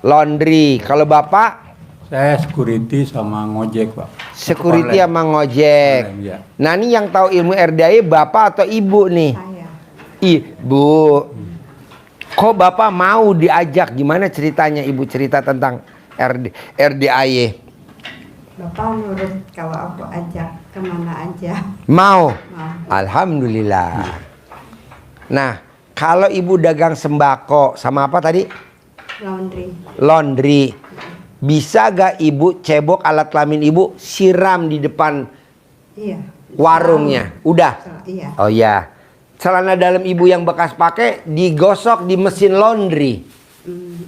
Laundry. Kalau Bapak? Saya security sama ngojek, Pak. Security sama ngojek. Online, ya. Nah, ini yang tahu ilmu RDAI Bapak atau Ibu nih? Saya. Ibu. Kok Bapak mau diajak? Gimana ceritanya Ibu cerita tentang RDAI? Bapak nurut kalau aku ajak kemana aja. Mau? Mau. Alhamdulillah. Nah, kalau Ibu dagang sembako sama apa tadi? Laundry. Laundry. Bisa gak Ibu cebok alat kelamin Ibu siram di depan Iya. warungnya? Udah? Iya. Oh iya. Celana dalam Ibu yang bekas pakai digosok di mesin laundry.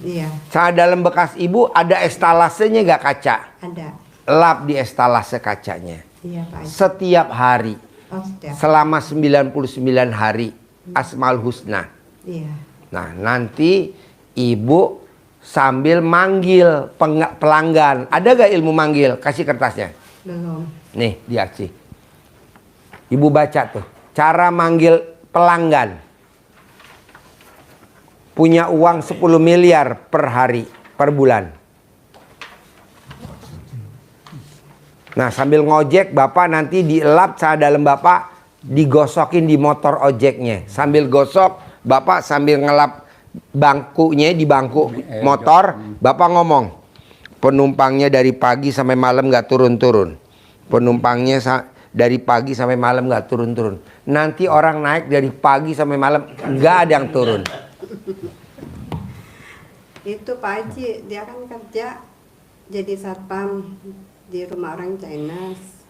Iya. Celana dalam bekas Ibu ada estalasenya gak kaca? Ada. Lap di estalase kacanya. Iya Pak. Setiap hari. Oh, sudah. Selama 99 hari. Asmaul Husna. Iya. Nah, nanti Ibu sambil manggil pelanggan. Ada gak ilmu manggil? Kasih kertasnya. Belum. Nih, dikasih. Ibu baca tuh. Cara manggil pelanggan. Punya uang 10 miliar per hari, per bulan. Nah, sambil ngojek, Bapak nanti dielap celana dalam Bapak digosokin di motor ojeknya. Sambil gosok, Bapak sambil ngelap bangkunya di bangku motor, Bapak ngomong, penumpangnya dari pagi sampai malam gak turun-turun. Penumpangnya dari pagi sampai malam gak turun-turun. Nanti orang naik dari pagi sampai malam gak ada yang turun. Itu Pak Haji, dia kan kerja jadi satpam di rumah orang Chinese.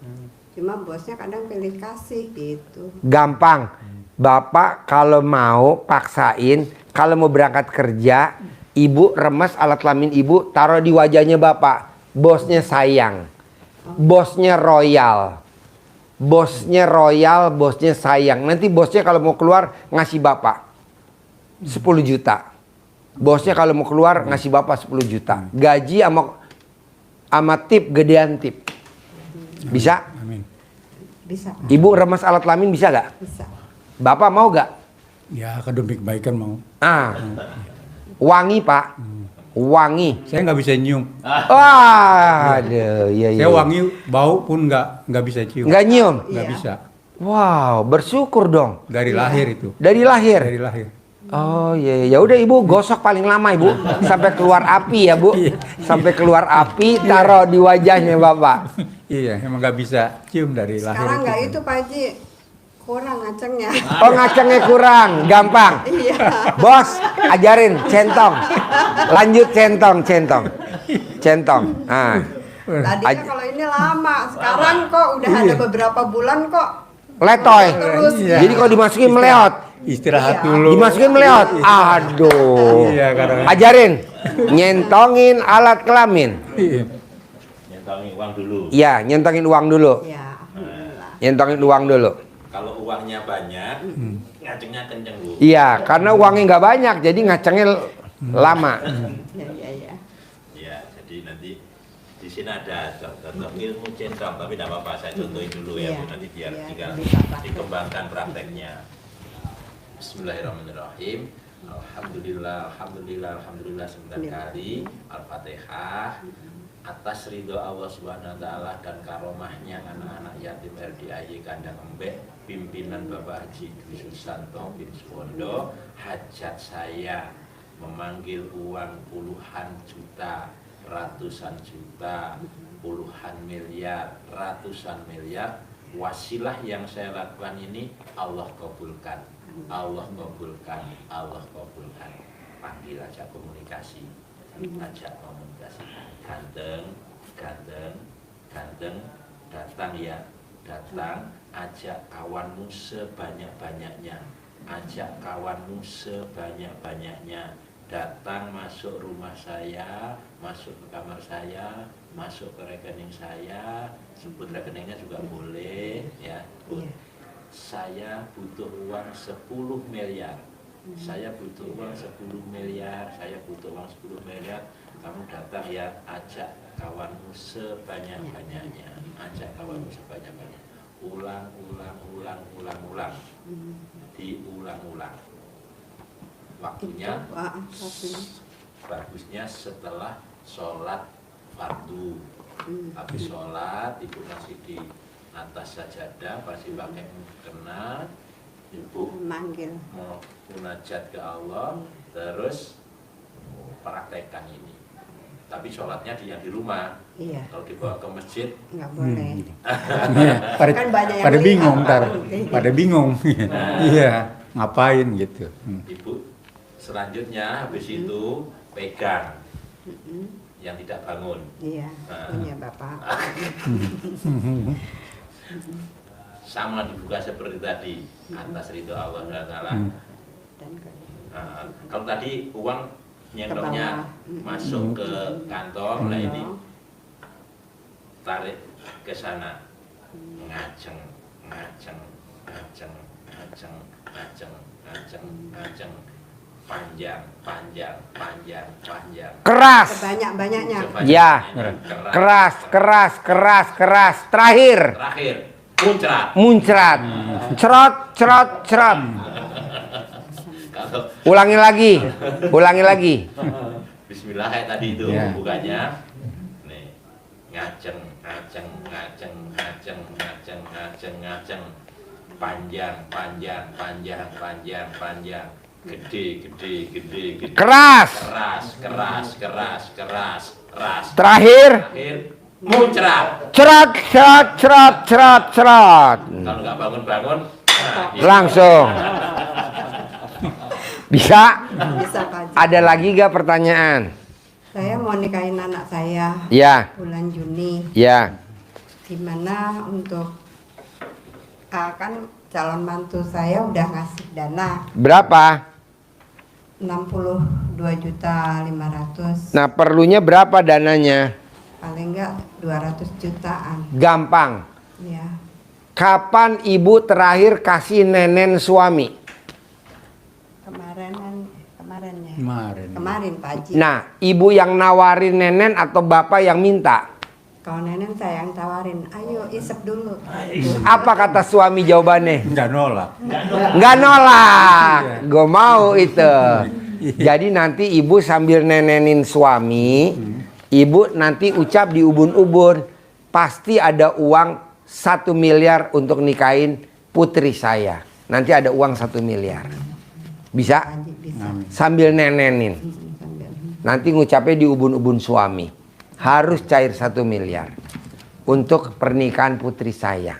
Cuma bosnya kadang pilih kasih gitu. Gampang. Bapak kalau mau paksain, kalau mau berangkat kerja, Ibu remes alat kelamin Ibu, taruh di wajahnya Bapak. Bosnya sayang. Bosnya royal. Bosnya royal, bosnya sayang. Nanti bosnya kalau mau keluar ngasih Bapak 10 juta. Bosnya kalau mau keluar ngasih Bapak 10 juta. Gaji sama tip, gedean tip. Bisa? Amin. Bisa Pak. Ibu remes alat kelamin bisa gak? Bisa. Bapak mau gak? Ya, akademik baikan mau. Wangi Pak. Wangi. Saya nggak bisa nyium. Wah, aduh, iya. Saya wangi, bau pun nggak bisa cium. Nggak nyium. Nggak Iya. bisa. Wow, bersyukur dong. Dari lahir itu. Dari lahir. Dari lahir. Oh iya, ya udah Ibu gosok paling lama Ibu sampai keluar api ya Bu. Sampai keluar api, taruh di wajahnya Bapak. Iya, emang nggak bisa cium dari lahir. Sekarang nggak itu Pak Haji, kurang ngacengnya. Oh ngacengnya kurang, gampang. Iya. Bos, ajarin centong. Lanjut centong. Ah. Tadinya kalau ini lama, sekarang kok udah ada beberapa bulan kok. Letoy. Terus. Iya. Jadi kalau dimasukin meleot. Istirahat Iya. dulu. Dimasukin meleot. Aduh. Iya, kadang. Ajarin. Nyentongin alat kelamin. Iya. Nyentongin uang dulu. Iya, nyentongin uang dulu. Ya, alhamdulillah. Nyentongin uang dulu. Kalau uangnya banyak, ngacengnya kenceng Bu. Iya, karena uangnya nggak banyak, jadi ngacengnya lama. Ya. Ya, jadi nanti di sini ada contoh ilmu centong, tapi tidak apa-apa saya contohin dulu ya Iya. Bu, nanti biar Iya, tinggal bisa praktek. dikembangkan prakteknya. Bismillahirrahmanirrahim. Alhamdulillah 9 kali. Al-Fatihah. Atas ridho Allah Subhanahu wa taala dan karomahnya anak-anak yatim RDAI Kandang Embek, pimpinan Bapak Haji Dwi Susanto bin Suwondo, hajat saya memanggil uang puluhan juta, ratusan juta, puluhan miliar, ratusan miliar. Wasilah yang saya lakukan ini Allah kabulkan. Allah kabulkan, Allah kabulkan. Panggil aja komunikasi, ajak komunikasi. Ganteng, datang ya, datang. Ajak kawanmu sebanyak-banyaknya, ajak kawanmu sebanyak-banyaknya. Datang masuk rumah saya, masuk ke kamar saya, masuk ke rekening saya. Sebut rekeningnya juga boleh ya. Iya. Saya butuh uang 10 miliar. Saya butuh uang 10 miliar. Saya butuh uang 10 miliar. Kamu datang ya, ajak kawanmu sebanyak-banyaknya. Ajak kawanmu sebanyak-banyaknya. Ulang. Diulang-ulang. Waktunya bagusnya setelah sholat fardu. Habis sholat ibu masih di atas sajadah, masih pakai mukena, ibu Manggil. mau munajat ke Allah, terus praktekkan ini. Tapi sholatnya yang di rumah. Iya, Kalau dibawa ke masjid, nggak boleh. Iya, pada, Kan banyak yang pada lihat. bingung ntar, Iya. pada bingung. Iya, ngapain gitu. ibu selanjutnya habis itu pegang yang tidak bangun. Iya, punya bapak. Sama dibuka seperti tadi, atas ridho Allah SWT. Dan ke- Kalau tadi uang nyentoknya bawah. masuk ke kantong, nah ini Iya. tarik ke sana, ngajeng, ngajeng, ngajeng, ngajeng, ngajeng, ngajeng, ngajeng, panjang, panjang, panjang, panjang. Keras. Sebanyak-banyaknya. Ya. Keras. Keras. Terakhir. Terakhir, muncrat. Muncrat. Cerot. Kalau Ulangi lagi. Bismillah kayak tadi itu Ya. bukanya. Nih, ngajeng, ngajeng, ngajeng, ngajeng, ngajeng, ngajeng, ngajeng. Panjang, panjang, panjang, panjang, panjang. Gede. Keras. Keras. Terakhir. Terakhir, muncrat. Cerot. Kalau nggak bangun-bangun, nah, gitu. Langsung. Bisa? Bisa Pak Haji. Ada lagi gak pertanyaan? Saya mau nikahin anak saya Ya. bulan Juni. Ya. Gimana untuk kan calon mantu saya udah ngasih dana Berapa? 62.500.000. Nah, perlunya berapa dananya? Paling enggak 200 jutaan. Gampang. Ya. Kapan ibu terakhir kasih nenen suami? Kemarin ya. Kemarin. Pak Haji. Nah, ibu yang nawarin nenen atau bapak yang minta? Kalau nenek saya yang tawarin, ayo isep dulu. Apa kata suami jawabannya? Nggak nolak. Nggak nolak. Gue mau itu. Jadi nanti ibu sambil nenenin suami, ibu nanti ucap di ubun-ubun, pasti ada uang 1 miliar untuk nikahin putri saya. Nanti ada uang 1 miliar. Bisa? Pak Haji bisa. Sambil nenenin. Sambil. Nanti ngucapnya di ubun-ubun suami. Harus cair 1 miliar. Untuk pernikahan putri saya.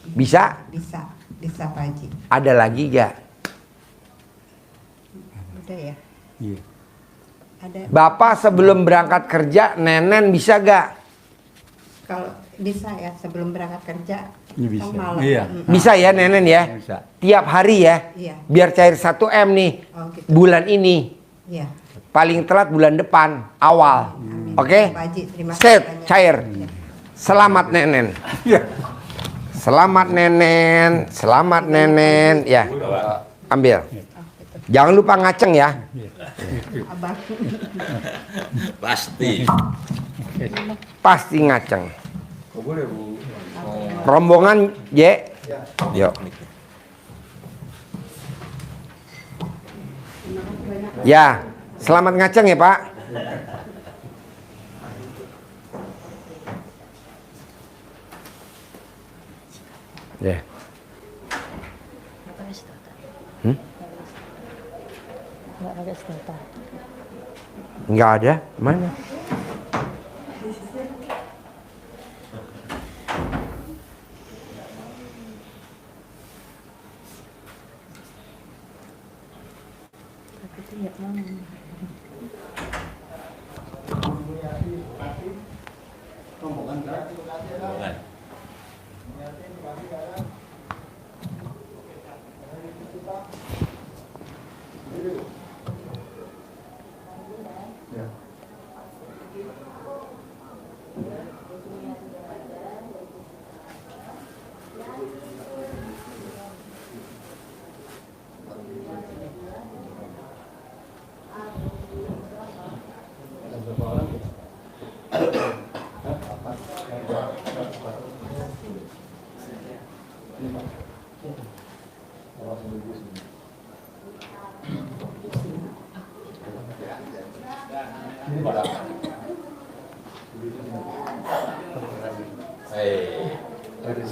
Bisa? Bisa Pak Haji. Ada lagi gak? Udah ya. Iya. Ada. Bapak sebelum berangkat kerja, nenen bisa gak? Kalau bisa ya sebelum berangkat kerja. Ini bisa. kan malam. Iya. Bisa ya nenen ya? Bisa. Tiap hari ya? Iya. Biar cair 1 M nih. Oh gitu. Bulan ini. Iya. Paling telat bulan depan. Awal. Amin. Oke? Pak Haji, terima kasih Set, banyak. cair. Selamat nenen. Iya. Selamat nenen. Selamat nenen. Ya. Ambil. Jangan lupa ngaceng ya. Abang. Pasti. Pasti ngaceng. Boleh Bu. Rombongan J. Yuk. Ya, selamat ngaceng ya Pak. Ya. Hmm? Nggak pakai stempel. Nggak ada, mana? Tapi itu nggak mau. Rombongan.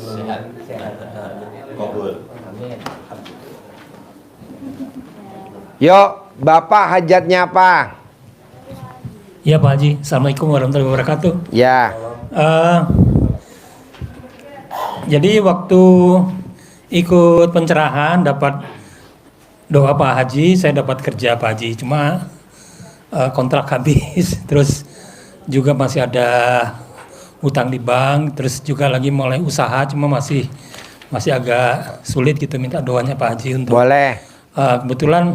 Sehat. Kabul. Yuk, Bapak hajatnya apa? Ya Pak Haji, Assalamualaikum warahmatullahi wabarakatuh. Ya, Jadi waktu ikut pencerahan dapat doa Pak Haji, saya dapat kerja Pak Haji. Cuma kontrak habis, terus juga masih ada hutang di bank, terus juga lagi mulai usaha, cuma masih agak sulit gitu, minta doanya Pak Haji untuk. boleh. Kebetulan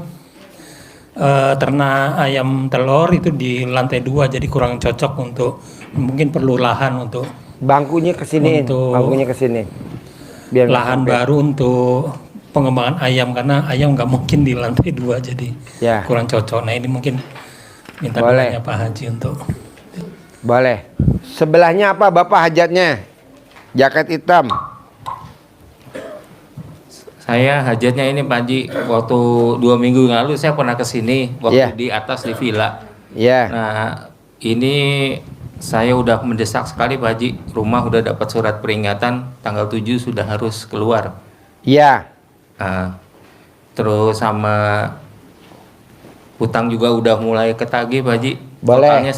ternak ayam telur itu di lantai 2, jadi kurang cocok untuk, mungkin perlu lahan untuk Bangkunya ke sini, Untuk- bangkunya ke sini. Biar nggak lahan sampai. baru untuk pengembangan ayam, karena ayam nggak mungkin di lantai 2, jadi Ya. kurang cocok. Nah ini mungkin minta Boleh. doanya Pak Haji untuk. Boleh. Sebelahnya apa Bapak hajatnya? Jaket hitam. Saya hajatnya ini Pak Haji, waktu 2 minggu lalu saya pernah ke sini waktu Iya. di atas di villa. Ya. Nah, ini saya udah mendesak sekali Pak Haji. Rumah udah dapat surat peringatan, tanggal 7 sudah harus keluar. Ya. Nah, terus sama hutang juga udah mulai ketagih Pak Haji. Boleh. Totalnya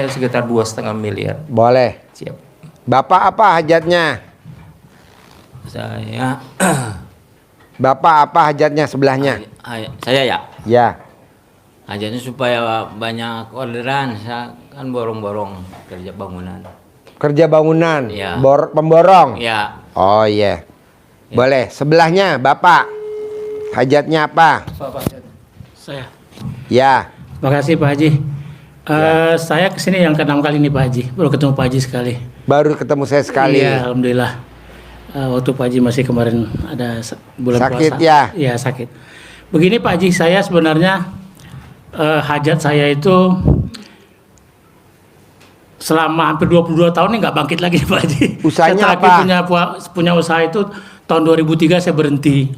sekitar 2,5 miliar. Boleh. Siap. Bapak apa hajatnya? Saya Bapak apa hajatnya sebelahnya? saya ya Ya. hajatnya supaya banyak orderan. Saya kan borong-borong kerja bangunan. Kerja bangunan. Ya. Pemborong. Ya, Oh iya. Boleh. Sebelahnya Bapak hajatnya apa? Saya. Ya. Makasih Pak Haji. Saya kesini yang ke-6 kali nih Pak Haji. Baru ketemu Pak Haji sekali. Baru ketemu saya sekali. Iya, alhamdulillah. Waktu Pak Haji masih kemarin ada bulan Sakit puasa. ya? Iya, sakit. Begini Pak Haji, saya sebenarnya hajat saya itu selama hampir 22 tahun ini nggak bangkit lagi Pak Haji. Usahanya Saya terakhir apa? punya usaha itu tahun 2003 saya berhenti.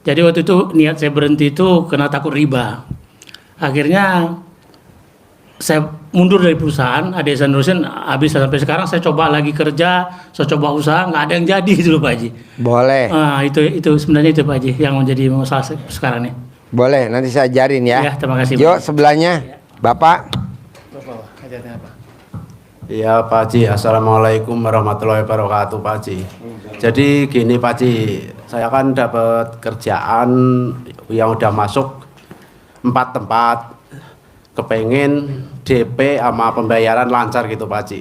Jadi waktu itu niat saya berhenti itu karena takut riba. Akhirnya saya mundur dari perusahaan, ada yang nerusin habis sampai sekarang saya coba lagi kerja, saya coba usaha, nggak ada yang jadi gitu loh Pak Haji. Boleh. Itu sebenarnya itu Pak Haji yang menjadi masalah sekarang nih. Boleh. Nanti saya ajarin ya. Ya, terima kasih, Yuk Pak. sebelahnya Bapak. Iya Pak Haji, Assalamualaikum warahmatullahi wabarakatuh Pak Haji. Jadi gini Pak Haji, saya kan dapat kerjaan yang udah masuk 4 tempat, kepengen DP sama pembayaran lancar gitu Pak Haji.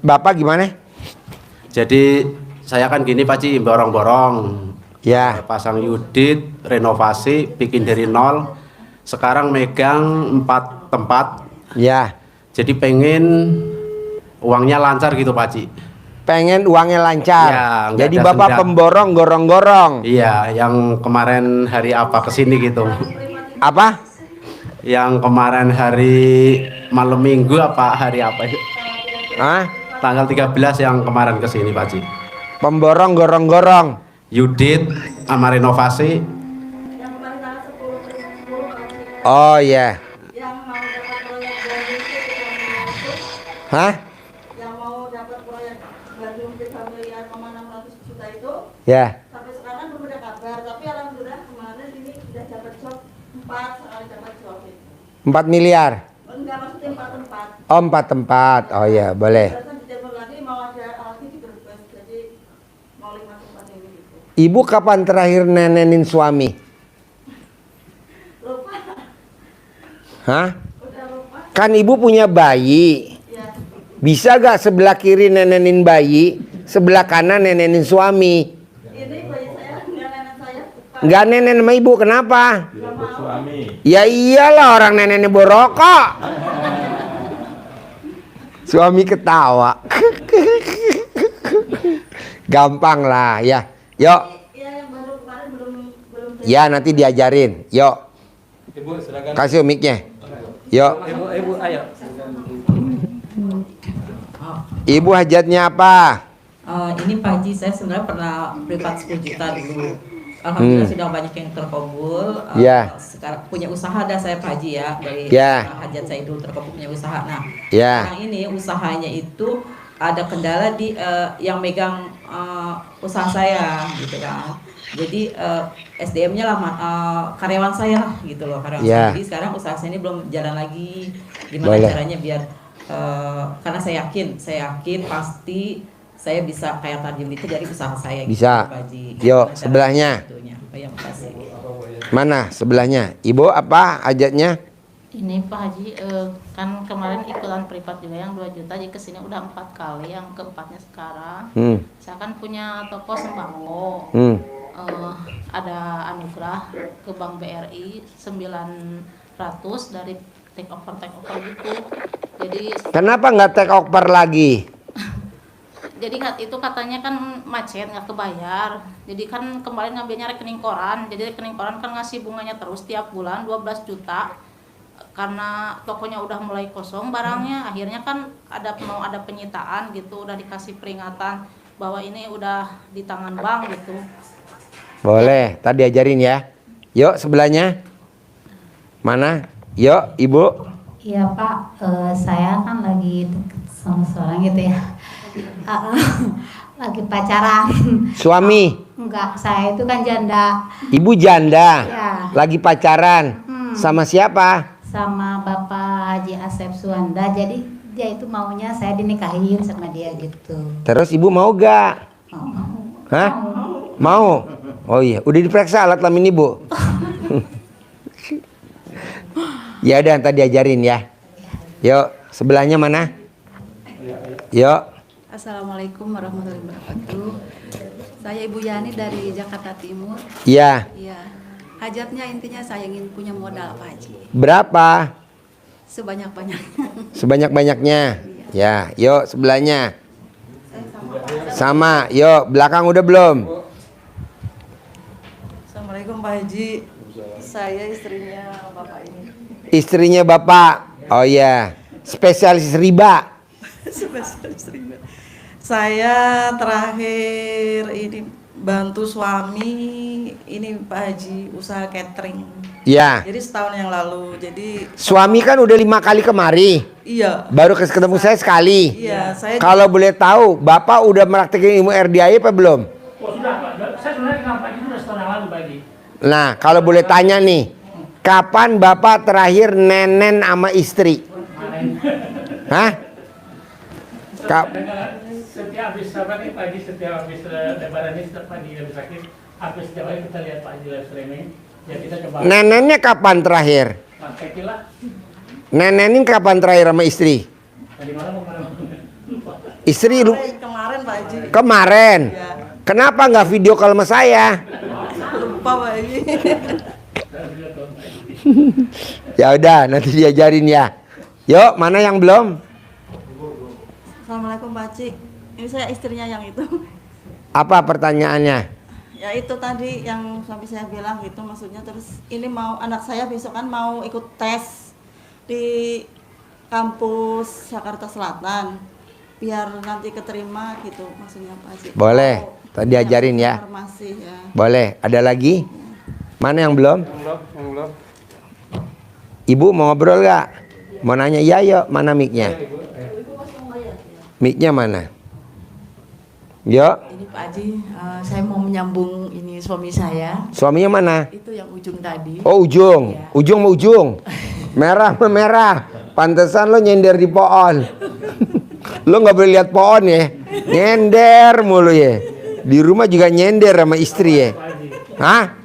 Bapak gimana? Jadi saya kan gini Pak Haji, borong-borong, Ya. pasang yudit, renovasi, bikin dari nol. Sekarang megang 4 tempat, Ya. jadi pengen uangnya lancar gitu Pak Haji. Pengen uangnya lancar. Ya, nggak Jadi ada Bapak sendat. pemborong gorong-gorong. Iya, yang kemarin hari apa kesini gitu. Apa? Yang kemarin hari malam minggu apa hari apa itu? Hah? Tanggal 13 yang kemarin kesini Pak Haji. Pemborong gorong-gorong. Yudit sama renovasi. Oh iya. Yang mau dapat proyek baru itu Hah? yang mau dapat proyek baru 3 miliar 600 juta itu Ya. sampai sekarang belum ada kabar, tapi alhamdulillah kemarin ini sudah dapat job 4 sekali dapat job itu. 4 miliar. Enggak, maksudnya 4 tempat. Oh 4 tempat. Oh iya boleh. Terus ditelepon lagi mau ada lagi di Brebes, jadi mau 5 tempat ini gitu. Ibu kapan terakhir nenenin suami? Lupa, Hah? udah lupa. Kan ibu punya bayi. Ya, Bisa gak sebelah kiri nenenin bayi, sebelah kanan nenenin suami? ini bayi saya, enggak nenek saya. Lupa. Nggak nenen sama ibu, kenapa? Ya iyalah orang neneknya borokok. Suami ketawa. Gampang lah ya. Yuk. Iya, yang baru kemarin belum Ya nanti diajarin. Yuk. Ibu silakan. Kasih mic-nya. Yuk. Ibu ayo. Ibu hajatnya apa? Ini Pak Haji, saya sebenarnya pernah privat 10 juta dulu. Alhamdulillah sudah banyak yang terkabul. Ya. Sekarang punya usaha dah saya Pak Haji ya dari Ya. hajat saya dulu terkabul punya usaha. Nah, Ya. sekarang ini usahanya itu ada kendala di yang megang usaha saya gitu kan. Jadi SDM-nya lah karyawan saya lah gitu loh karyawan Ya. saya. Jadi sekarang usaha saya ini belum jalan lagi. Gimana Boleh. caranya biar karena saya yakin pasti saya bisa kayak tarjem itu dari usaha saya. Bisa. Gitu, Pak Haji. Yuk, Gimana sebelahnya. caranya tentunya? Oh, ya, makasih. Mana sebelahnya? Ibu apa hajatnya? Ini Pak Haji, kan kemarin ikutan privat juga yang 2 juta, jadi kesini udah 4 kali, yang keempatnya sekarang. Saya kan punya toko sembako, ada anugerah ke Bank BRI 900 dari take over gitu. Jadi Kenapa nggak take over lagi? itu katanya kan macet nggak kebayar. Jadi kan kemarin ngambilnya rekening koran. Jadi rekening koran kan ngasih bunganya terus tiap bulan 12 juta. Karena tokonya udah mulai kosong barangnya, akhirnya kan mau ada penyitaan gitu, udah dikasih peringatan bahwa ini udah di tangan bank gitu. Boleh, tadi ajarin ya. Yuk sebelahnya. Mana? Yuk Ibu. Iya Pak, saya kan lagi deket sama seorang gitu ya. Lagi pacaran. Suami. Enggak, saya itu kan janda. Ibu janda. Ya. Lagi pacaran. Sama siapa? Sama Bapak Haji Asep Suwanda. Jadi dia itu maunya saya dinikahin sama dia gitu. Terus ibu mau gak? Hah? Mau? Oh iya, udah diperiksa alat kelamin ibu? Ya udah tadi ajarin ya. Yuk, sebelahnya mana? Yuk. Assalamualaikum warahmatullahi wabarakatuh. Saya Ibu Yani dari Jakarta Timur. Iya. Iya. Hajatnya intinya saya ingin punya modal Pak Haji. Berapa? Sebanyak-banyaknya. Sebanyak-banyaknya. Ya, yuk sebelahnya. Sama, yuk belakang udah belum? Assalamualaikum Pak Haji. Saya istrinya Bapak ini. Istrinya Bapak. Oh iya. Spesialis riba. Spesialis riba. Saya terakhir ini bantu suami ini Pak Haji usaha catering. Ya. Jadi setahun yang lalu. Jadi Suami kan udah 5 kali kemari. iya. Baru ketemu saya sekali. Iya, saya Kalau boleh tahu, Bapak udah praktekin ilmu RDI apa belum? Oh sudah Pak, saya sebenarnya kenal Pak Haji udah setahun yang lalu Pak Haji. Nah, kalau boleh tanya nih, kapan Bapak terakhir nenen sama istri? Hah? Setiap habis apa nih Pak Haji, setiap habis lebaran ini setiap Pak Haji habis sakit, habis setiap hari kita lihat Pak Haji live streaming, ya kita coba. Nenennya kapan terakhir? Pakekilah. Nenenin kapan terakhir sama istri? Dari mana mau kemana? Istri lu kemarin Pak Haji. kemarin. Ya. Kenapa nggak video call sama saya? Lupa Pak Haji. Ya udah, nanti diajarin ya. Yuk, mana yang belum? Assalamualaikum Pak Haji. Ini saya istrinya yang itu. Apa pertanyaannya? Ya itu tadi yang suami saya bilang gitu maksudnya, terus ini mau anak saya besok kan mau ikut tes di kampus Jakarta Selatan biar nanti keterima gitu maksudnya Pak Haji. Boleh, Mau tadi ajarin ya. informasi ya. Boleh, ada lagi? Mana yang belum? Ibu mau ngobrol gak? Mau nanya iya yuk, mana mic-nya? Mic-nya mana? Yuk, Ini Pak Haji, saya mau menyambung ini suami saya. suaminya mana? Itu yang ujung tadi. Oh ujung, Ya. ujung mau ujung. Merah sama merah. Pantesan lo nyender di pohon. Lo nggak boleh lihat pohon ya. Nyender mulu ya. Di rumah juga nyender sama istri ya. Hah?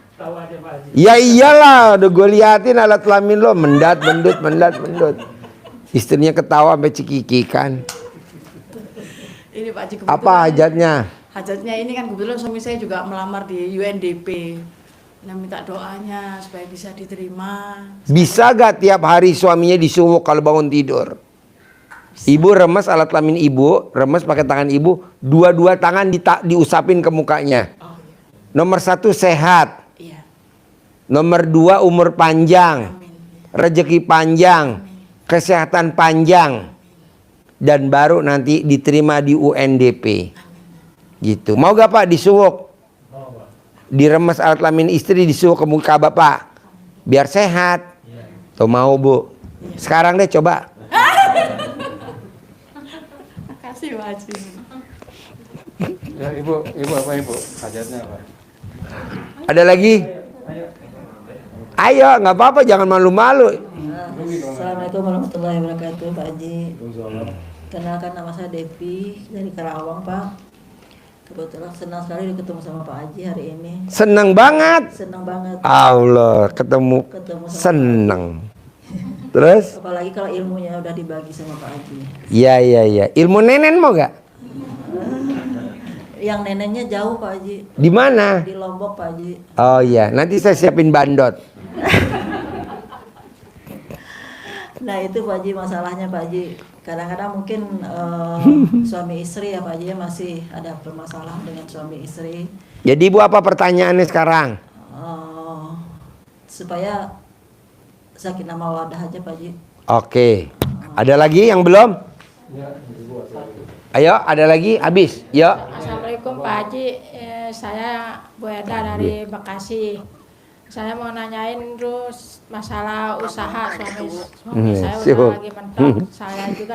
Ya iyalah, udah gue liatin alat kelamin lo mendat mendut. Istrinya ketawa sampai cekikikan. Ini Pak Haji kebetulan. Apa hajatnya? Hajatnya ini kan kebetulan suami saya juga melamar di UNDP. Nah minta doanya supaya bisa diterima. Bisa gak tiap hari suaminya disuwuk kalau bangun tidur? Ibu remes alat kelamin ibu, remes pakai tangan ibu, dua-dua tangan diusapin ke mukanya. Nomor 1 sehat. Iya. Nomor 2 umur panjang. Rezeki panjang. Kesehatan panjang. Dan baru nanti diterima di UNDP. Gitu. Mau gak Pak disuwuk? diremes alat kelamin istri disuruh ke muka bapak biar sehat. Tuh mau Bu? Sekarang deh coba. Makasih Pak Haji. Ya ibu apa ibu? Hajatnya apa? Ada lagi? Ayo, nggak apa-apa, jangan malu-malu. Assalamualaikum warahmatullahi wabarakatuh, Pak Haji. Kenalkan, nama saya Devi dari Karawang, Pak. Kebetulan senang sekali ketemu sama Pak Haji hari ini. Senang banget. Senang banget. Allah, ketemu sama senang. Terus? Apalagi kalau ilmunya udah dibagi sama Pak Haji. Iya. Ilmu nenen mau gak? Yang neneknya jauh, Pak Haji. Di mana? Di Lombok, Pak Haji. Oh iya, nanti saya siapin bandot. Nah itu Pak Haji masalahnya, Pak Haji. Kadang-kadang mungkin suami istri ya Pak Haji ya, masih ada permasalahan dengan suami istri. Jadi Ibu apa pertanyaannya sekarang? Supaya sakinah mawaddah aja Pak Haji. Oke. Ada lagi yang belum? Ayo, ada lagi? Habis. Yuk. Assalamualaikum Pak Haji, saya Bu Eda dari Bekasi. Saya mau nanyain terus masalah usaha suami saya udah lagi mentok. Saya juga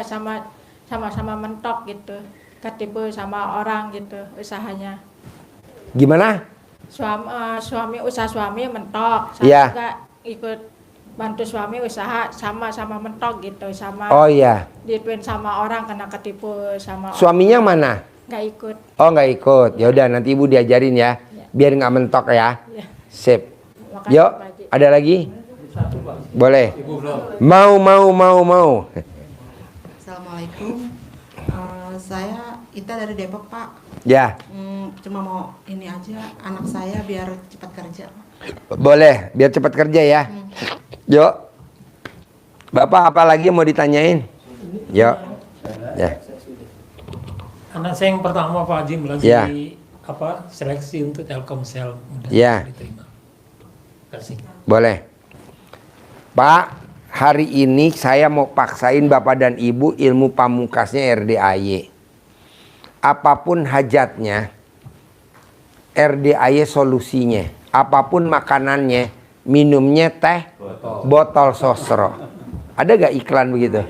sama-sama mentok gitu, ketipu sama orang gitu usahanya. Gimana? Suami usaha suami mentok, saya juga ikut bantu suami usaha sama-sama mentok gitu, sama dituin sama orang kena ketipu sama Suaminya orang. Mana? Nggak ikut. Oh, nggak ikut. Ya udah nanti Ibu diajarin ya, biar nggak mentok ya. Sip. Yuk, ada lagi? Boleh. Mau. Assalamualaikum. Saya Ita dari Depok, Pak. Ya. Cuma mau ini aja, anak saya biar cepat kerja. Boleh, biar cepat kerja ya. Yuk. Bapak apa lagi mau ditanyain? Yuk. Ya. Anak saya yang pertama Pak Haji lagi seleksi untuk Telkomsel. Ya. Diterima. Kasih. Boleh. Pak, hari ini saya mau paksain Bapak dan Ibu ilmu pamungkasnya RDAY. Apapun hajatnya, RDAY solusinya. Apapun makanannya, minumnya teh, botol sosro. Ada gak iklan begitu?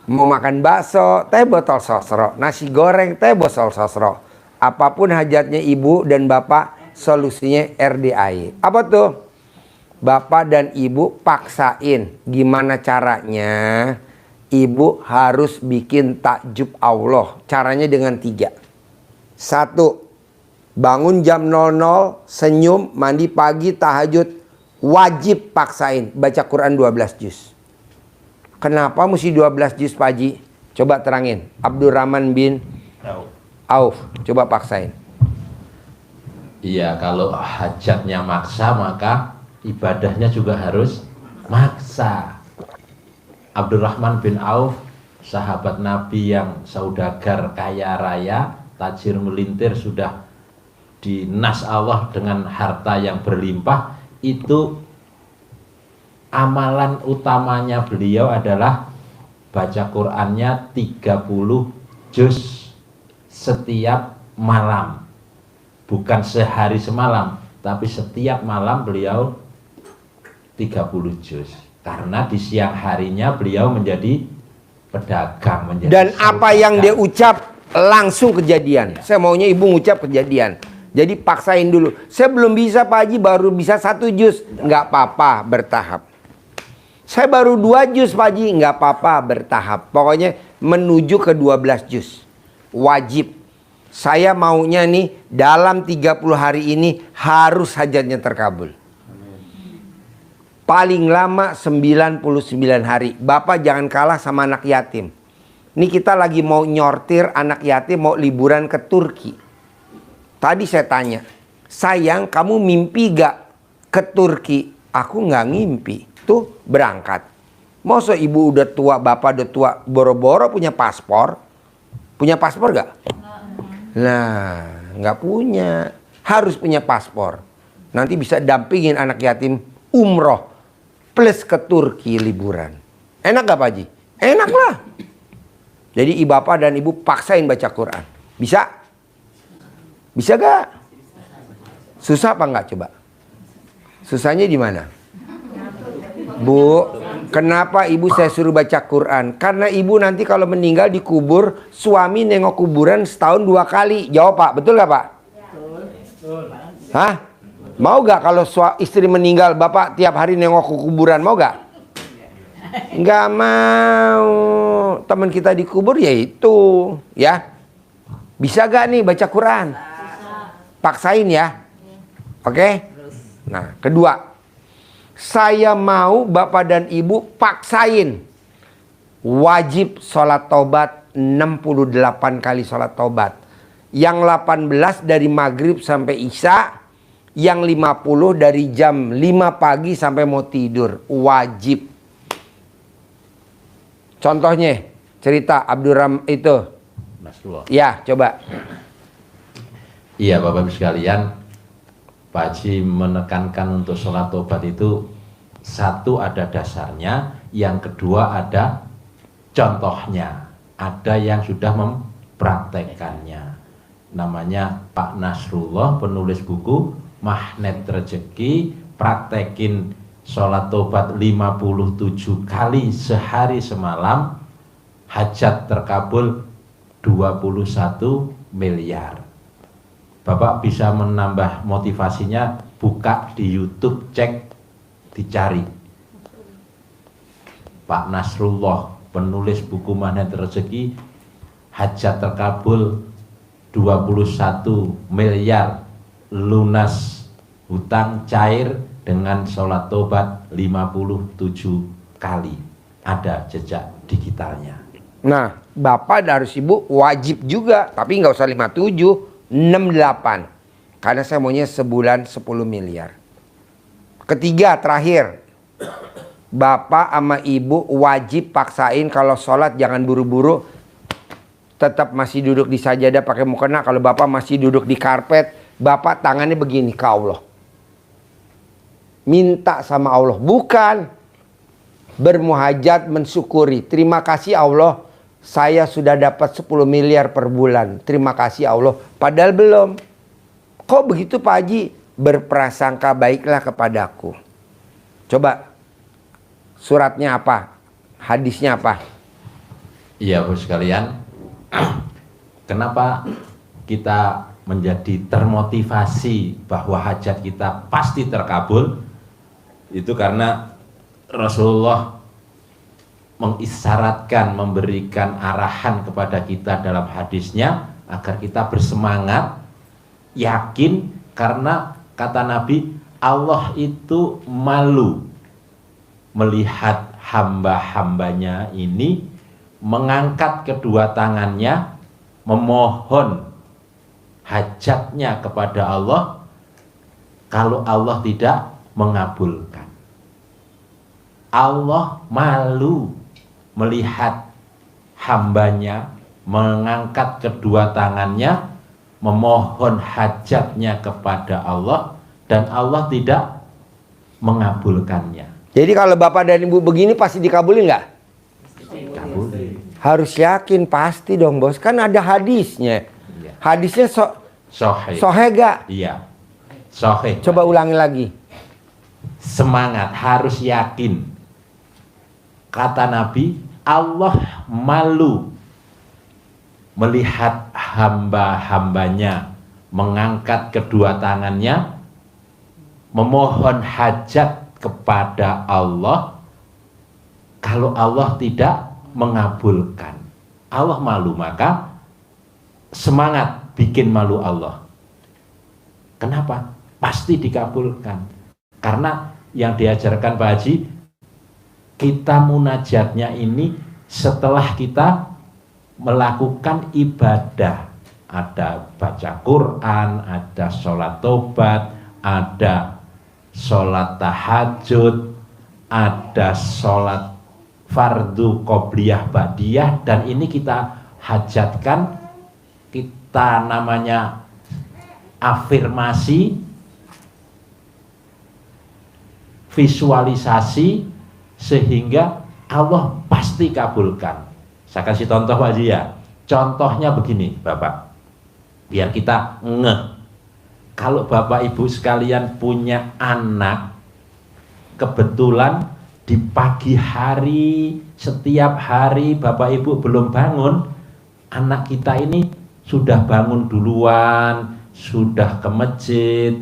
Mau makan bakso, teh botol sosro. Nasi goreng, teh botol sosro. Apapun hajatnya Ibu dan Bapak, solusinya RDAY. Apa tuh? Bapak dan Ibu paksain. Gimana caranya? Ibu harus bikin takjub Allah. Caranya dengan 3. 1. Bangun jam 00, senyum, mandi pagi, tahajud. Wajib paksain baca Quran 12 juz. Kenapa mesti 12 juz Pak Haji? Coba terangin. Abdurrahman bin Auf. Coba paksain. Iya, kalau hajatnya maksa maka ibadahnya juga harus maksa. Abdurrahman bin Auf, sahabat Nabi yang saudagar kaya raya, tajir melintir, sudah dinas Allah dengan harta yang berlimpah. Itu amalan utamanya beliau adalah baca Qur'annya 30 juz setiap malam. Bukan sehari semalam, tapi setiap malam beliau 30 juz. Karena di siang harinya beliau menjadi pedagang, menjadi dan apa yang dia ucap langsung kejadian. Saya maunya Ibu ngucap kejadian. Jadi paksain dulu. Saya belum bisa Pak Haji, baru bisa 1 juz. Nggak apa-apa, bertahap. Saya baru 2 juz Pak Haji, nggak apa-apa, bertahap. Pokoknya menuju ke 12 juz. Wajib. Saya maunya nih dalam 30 hari ini harus hajatnya terkabul. Paling lama 99 hari. Bapak jangan kalah sama anak yatim. Ini kita lagi mau nyortir anak yatim mau liburan ke Turki. Tadi saya tanya, sayang kamu mimpi gak ke Turki? Aku gak ngimpi. Tuh berangkat. Masa ibu udah tua, bapak udah tua, boro-boro punya paspor? Punya paspor gak? Nah, nggak punya. Harus punya paspor. Nanti bisa dampingin anak yatim umroh plus ke Turki liburan. Enak gak Pak Haji? Enak lah. Jadi bapak dan ibu paksain baca Quran. Bisa? Bisa gak? Susah apa enggak coba? Susahnya di mana? Bu, kenapa ibu saya suruh baca Quran? Karena ibu nanti kalau meninggal dikubur, suami nengok kuburan setahun 2 kali. Jawab Pak, betul nggak Pak? Hah? Mau gak kalau istri meninggal, bapak tiap hari nengok ke kuburan, mau gak? Nggak mau. Teman kita dikubur ya itu, ya. Bisa gak nih baca Quran? Paksain ya. Oke? Nah, kedua. Saya mau bapak dan ibu paksain. Wajib sholat taubat 68 kali sholat taubat. Yang 18 dari maghrib sampai isya. Yang 50 dari jam 5 pagi sampai mau tidur. Wajib. Contohnya, cerita Abdurrahman itu. Nasrullah. Ya, coba. Iya Bapak Ibu sekalian, Pak Haji menekankan untuk sholat tobat itu, satu ada dasarnya, yang kedua ada contohnya, ada yang sudah mempraktekannya. Namanya Pak Nasrullah, penulis buku Magnet Rezeki, praktekin sholat tobat 57 kali sehari semalam, hajat terkabul 21 miliar. Bapak bisa menambah motivasinya, buka di YouTube, cek, dicari. Pak Nasrullah, penulis buku Magnet Rezeki, hajat terkabul 21 miliar, lunas hutang cair dengan sholat tobat 57 kali. Ada jejak digitalnya. Nah, bapak dan harus ibu wajib juga, tapi nggak usah 57, 68. Karena saya maunya sebulan 10 miliar. Ketiga, terakhir. Bapak sama ibu wajib paksain kalau sholat jangan buru-buru. Tetap masih duduk di sajadah pakai mukena. Kalau bapak masih duduk di karpet, bapak tangannya begini ke Allah. Minta sama Allah. Bukan bermuhajat mensyukuri. Terima kasih Allah, saya sudah dapat 10 miliar per bulan. Terima kasih Allah. Padahal belum. Kok begitu Pak Haji? Berprasangka baiklah kepadaku. Coba. Suratnya apa? Hadisnya apa? Iya Bapak sekalian. Kenapa kita menjadi termotivasi bahwa hajat kita pasti terkabul? Itu karena Rasulullah mengisyaratkan, memberikan arahan kepada kita dalam hadisnya agar kita bersemangat, yakin, karena kata Nabi, Allah itu malu melihat hamba-hambanya ini mengangkat kedua tangannya memohon hajatnya kepada Allah kalau Allah tidak mengabulkan. Allah malu melihat hambanya mengangkat kedua tangannya memohon hajatnya kepada Allah dan Allah tidak mengabulkannya. Jadi kalau bapak dan ibu begini pasti dikabulin nggak? Dikabulin. Harus yakin pasti dong bos. Kan ada hadisnya. Iya. Hadisnya sohe gak? Iya. Sohe. Coba ulangi lagi. Semangat, harus yakin. Kata Nabi, Allah malu melihat hamba-hambanya mengangkat kedua tangannya memohon hajat kepada Allah kalau Allah tidak mengabulkan. Allah malu, maka semangat bikin malu Allah. Kenapa? Pasti dikabulkan. Karena yang diajarkan Pak Haji, kita munajatnya ini setelah kita melakukan ibadah. Ada baca Quran, ada sholat tobat, ada sholat tahajud, ada sholat fardu qobliyah ba'diyah, dan ini kita hajatkan, kita namanya afirmasi, visualisasi, sehingga Allah pasti kabulkan. Saya kasih contoh Pak Haji ya. Contohnya begini Bapak, biar kita ngeh. kalau Bapak Ibu sekalian punya anak, kebetulan di pagi hari, setiap hari Bapak Ibu belum bangun, anak kita ini sudah bangun duluan, sudah ke masjid,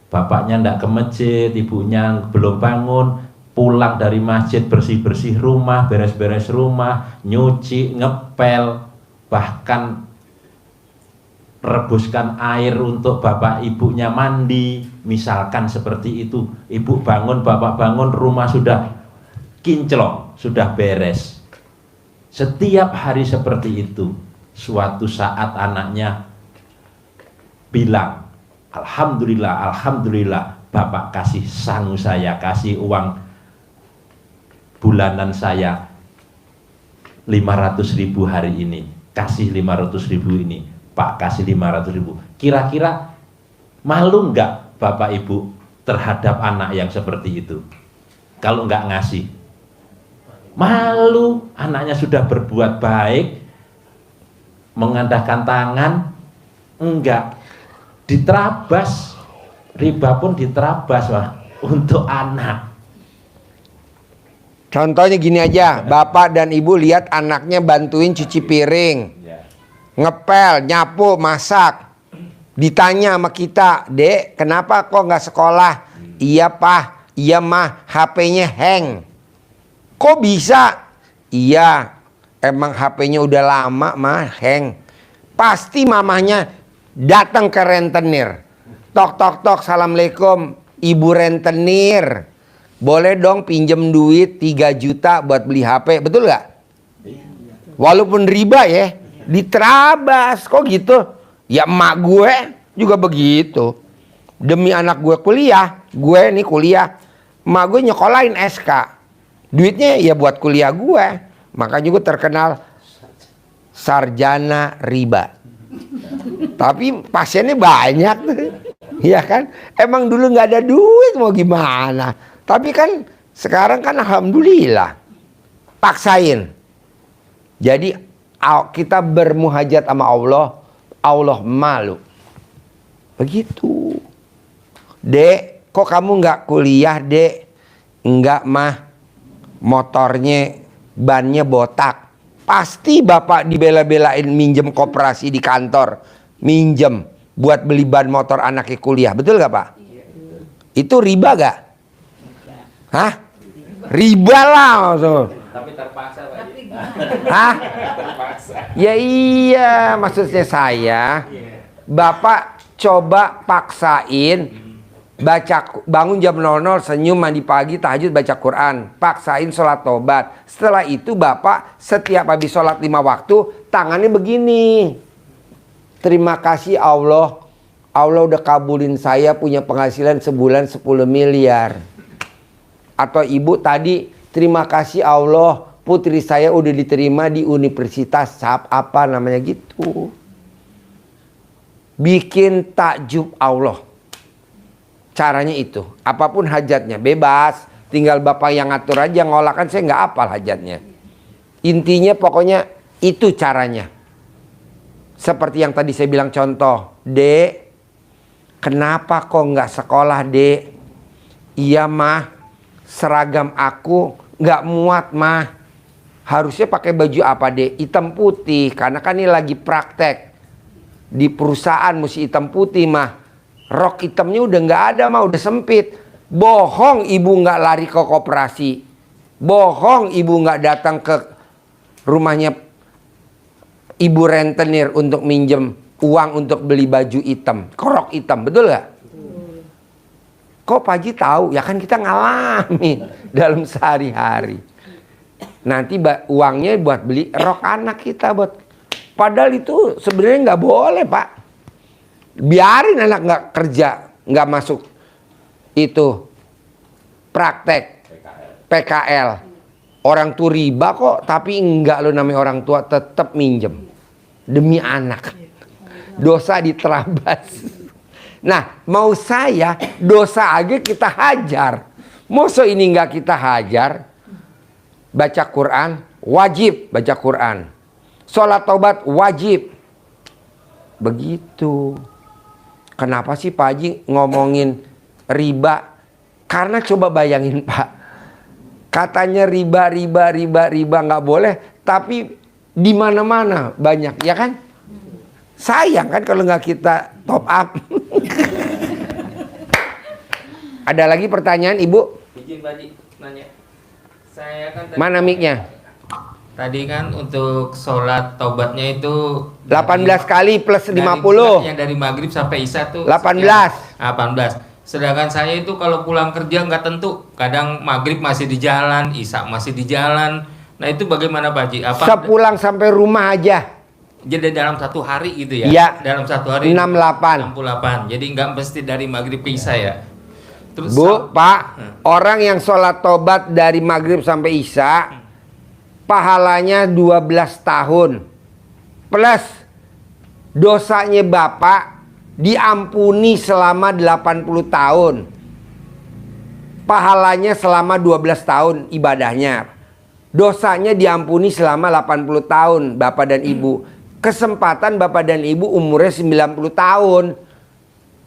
bapaknya ndak ke masjid, ibunya belum bangun, pulang dari masjid bersih-bersih rumah, beres-beres rumah, nyuci, ngepel, bahkan rebuskan air untuk bapak ibunya mandi, misalkan seperti itu. Ibu bangun, bapak bangun, rumah sudah kinclong, sudah beres. Setiap hari seperti itu, suatu saat anaknya bilang, alhamdulillah, alhamdulillah, bapak kasih sangu saya, kasih uang bulanan saya 500.000 hari ini, kasih 500.000 ini, Pak kasih 500.000. Kira-kira malu nggak Bapak Ibu terhadap anak yang seperti itu? Kalau nggak ngasih, malu. Anaknya sudah berbuat baik, mengandahkan tangan, enggak, diterabas, riba pun diterabas, Wah, untuk anak. Contohnya gini aja, bapak dan ibu lihat anaknya bantuin cuci piring, ngepel, nyapu, masak. Ditanya sama kita, Dek, kenapa kok nggak sekolah? Iya Pak, iya Mah, HP-nya hang. Kok bisa? Iya, emang HP-nya udah lama Mah, hang. Pasti mamahnya datang ke rentenir. Tok tok tok, assalamualaikum, ibu rentenir. Boleh dong pinjem duit 3 juta buat beli HP, betul nggak? Walaupun riba ya, diterabas. Kok gitu? Ya emak gue juga begitu. Demi anak gue kuliah, gue nih kuliah, emak gue nyekolahin SK. Duitnya ya buat kuliah gue. Makanya gue terkenal sarjana riba. Tapi pasiennya banyak tuh. Ya kan? Emang dulu nggak ada duit, mau gimana? Tapi kan sekarang kan alhamdulillah paksain. Jadi kita bermuhajat sama Allah, Allah malu. Begitu. Dek, kok kamu nggak kuliah, Dek? Enggak Mah, motornya bannya botak. Pasti bapak dibela-belain minjem koperasi di kantor, minjem buat beli ban motor anaknya kuliah, betul gak Pak? Itu riba gak? Hah? Riba lah maksudnya. Tapi terpaksa, Pak. Hah? Ya iya, maksudnya saya, bapak coba paksain bangun jam 00, senyum, mandi pagi, tahajud, baca Quran, paksain sholat tobat. Setelah itu bapak setiap habis sholat 5 waktu tangannya begini. Terima kasih Allah, Allah udah kabulin saya punya penghasilan sebulan 10 miliar. Atau ibu tadi, terima kasih Allah, putri saya udah diterima di universitas apa namanya gitu. Bikin takjub Allah. Caranya itu, apapun hajatnya bebas, tinggal bapak yang ngatur aja, ngolakan saya nggak hafal hajatnya. Intinya pokoknya itu caranya. Seperti yang tadi saya bilang contoh, Dek, kenapa kok nggak sekolah, Dek? Iya Mah, seragam aku nggak muat Mah. Harusnya pakai baju apa, Dek? Hitam putih, karena kan ini lagi praktek di perusahaan mesti hitam putih Mah. Rok hitamnya udah nggak ada Mah, udah sempit. Bohong ibu nggak lari ke koperasi. Bohong ibu nggak datang ke rumahnya ibu rentenir untuk minjem uang untuk beli baju hitam, rok hitam, betul nggak? Kok Pak Haji tahu? Ya kan kita ngalamin dalam sehari-hari. Nanti uangnya buat beli rok anak kita, padahal itu sebenarnya nggak boleh Pak. Biarin anak nggak kerja, nggak masuk itu praktek PKL. Orang tua riba kok, tapi enggak lo namanya orang tua tetap minjem demi anak. Dosa diterabas. Nah, mau saya dosa aja kita hajar. Masa ini nggak kita hajar? Baca Quran wajib baca Quran. Sholat taubat wajib. Begitu. kenapa sih Pak Haji ngomongin riba? Karena coba bayangin Pak, katanya riba nggak boleh, tapi di mana-mana banyak, ya kan? Sayang kan kalau nggak kita top up. Ada lagi pertanyaan Ibu? Izin Pak Haji nanya. Saya kan Mana mic-nya? tadi kan untuk sholat taubatnya itu 18 kali plus 50. Yang dari maghrib sampai isya tuh 18. 18. Sedangkan saya itu kalau pulang kerja nggak tentu. Kadang maghrib masih di jalan, isya masih di jalan. Nah itu bagaimana Pak Haji? Sepulang sampai rumah aja. Jadi dalam satu hari gitu ya? Iya. Dalam satu hari 68. 68. Jadi nggak mesti dari maghrib ke isya ya? Terus Bu, Pak, orang yang sholat tobat dari maghrib sampai isya, pahalanya 12 tahun. Plus dosanya Bapak diampuni selama 80 tahun. Pahalanya selama 12 tahun ibadahnya. Dosanya diampuni selama 80 tahun Bapak dan Ibu. Kesempatan Bapak dan Ibu umurnya 90 tahun.